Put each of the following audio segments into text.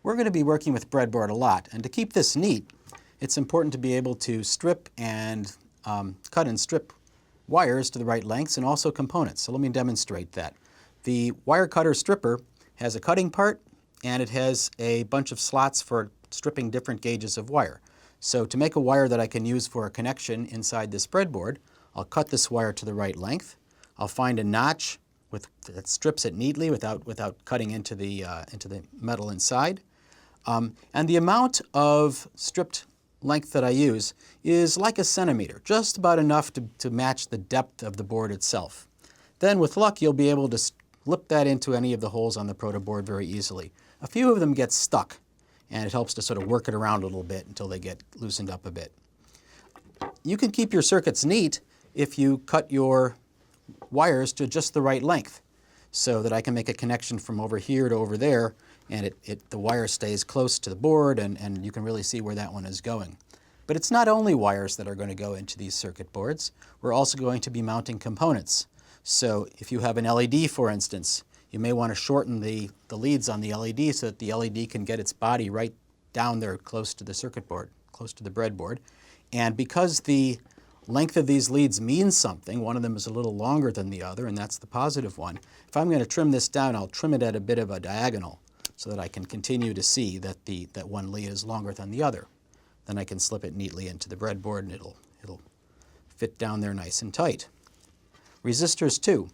We're going to be working with breadboard a lot, and to keep this neat, it's important to be able to strip and cut and strip wires to the right lengths and also components. So let me demonstrate that. The wire cutter stripper has a cutting part and it has a bunch of slots for stripping different gauges of wire. So to make a wire that I can use for a connection inside this breadboard, I'll cut this wire to the right length. I'll find a notch that strips it neatly without cutting into the metal inside. And the amount of stripped length that I use is like a centimeter, just about enough to match the depth of the board itself. Then with luck you'll be able to slip that into any of the holes on the Protoboard very easily. A few of them get stuck, and it helps to sort of work it around a little bit until they get loosened up a bit. You can keep your circuits neat if you cut your wires to just the right length, so that I can make a connection from over here to over there, and the wire stays close to the board, and you can really see where that one is going. But it's not only wires that are going to go into these circuit boards. We're also going to be mounting components. So if you have an LED, for instance, you may want to shorten the leads on the LED so that the LED can get its body right down there close to the circuit board, close to the breadboard. And because the length of these leads means something, one of them is a little longer than the other, and that's the positive one. If I'm going to trim this down, I'll trim it at a bit of a diagonal so that I can continue to see that that one lead is longer than the other. Then I can slip it neatly into the breadboard and it'll fit down there nice and tight. Resistors too.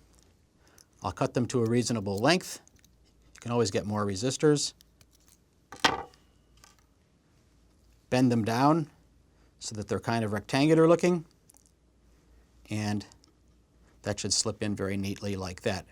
I'll cut them to a reasonable length. You can always get more resistors. Bend them down so that they're kind of rectangular looking, and that should slip in very neatly like that.